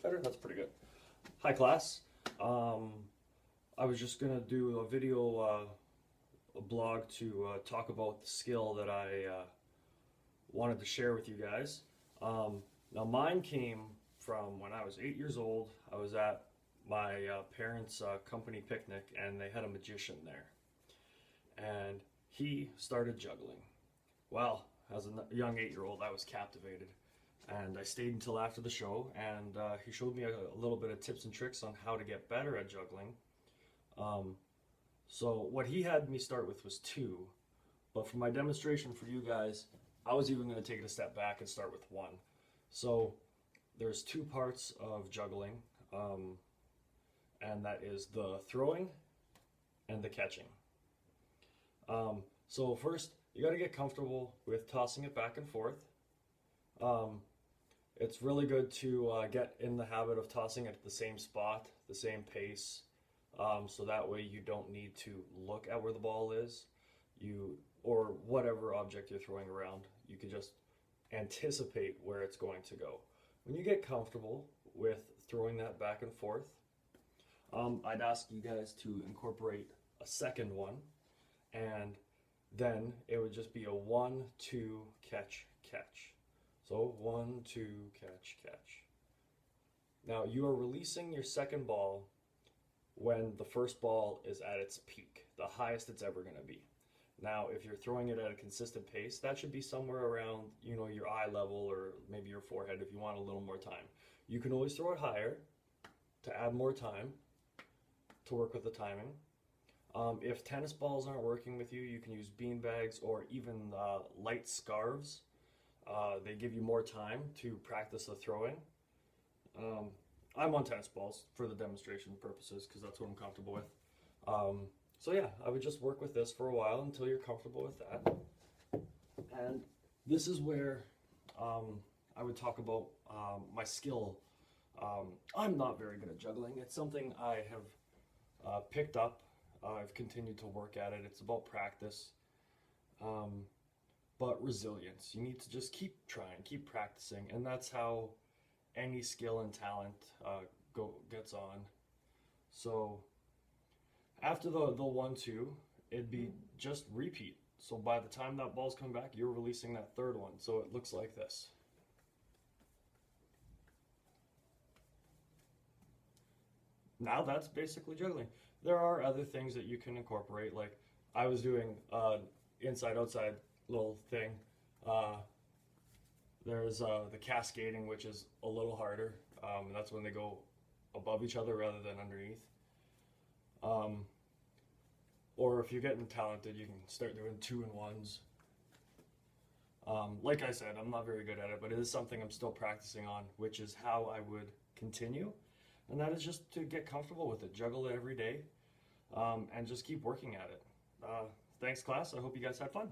Better? That's pretty good. Hi class. I was just gonna do a video, a blog to talk about the skill that I wanted to share with you guys. Now mine came from when I was 8 years old. I was at my parents' company picnic and they had a magician there. And he started juggling. Well, as a young 8-year-old, I was captivated. And I stayed until after the show, and he showed me a little bit of tips and tricks on how to get better at juggling. So what he had me start with was 2, but for my demonstration for you guys, I was even going to take it a step back and start with 1. So there's 2 parts of juggling, and that is the throwing and the catching. So first, you got to get comfortable with tossing it back and forth. It's really good to get in the habit of tossing it at the same spot, the same pace, so that way you don't need to look at where the ball is, or whatever object you're throwing around. You can just anticipate where it's going to go. When you get comfortable with throwing that back and forth, I'd ask you guys to incorporate a second one, and then it would just be a 1, 2, catch, catch. So 1, 2, catch, catch. Now you are releasing your second ball when the first ball is at its peak, the highest it's ever going to be. Now if you're throwing it at a consistent pace, that should be somewhere around, your eye level or maybe your forehead if you want a little more time. You can always throw it higher to add more time to work with the timing. If tennis balls aren't working with you, you can use bean bags or even light scarves. They give you more time to practice the throwing. I'm on tennis balls for the demonstration purposes because that's what I'm comfortable with. So yeah, I would just work with this for a while until you're comfortable with that. And this is where I would talk about my skill. I'm not very good at juggling. It's something I have picked up. I've continued to work at it. It's about practice. But resilience. You need to just keep trying, keep practicing, and that's how any skill and talent gets on. So after the 1, 2, it'd be just repeat. So by the time that ball's coming back, you're releasing that third one. So it looks like this. Now that's basically juggling. There are other things that you can incorporate, like I was doing inside-outside little thing. There's the cascading, which is a little harder. And that's when they go above each other rather than underneath. Or if you're getting talented, you can start doing 2 and 1s. Like I said, I'm not very good at it, but it is something I'm still practicing on, which is how I would continue. And that is just to get comfortable with it, juggle it every day, and just keep working at it. Thanks, class. I hope you guys had fun.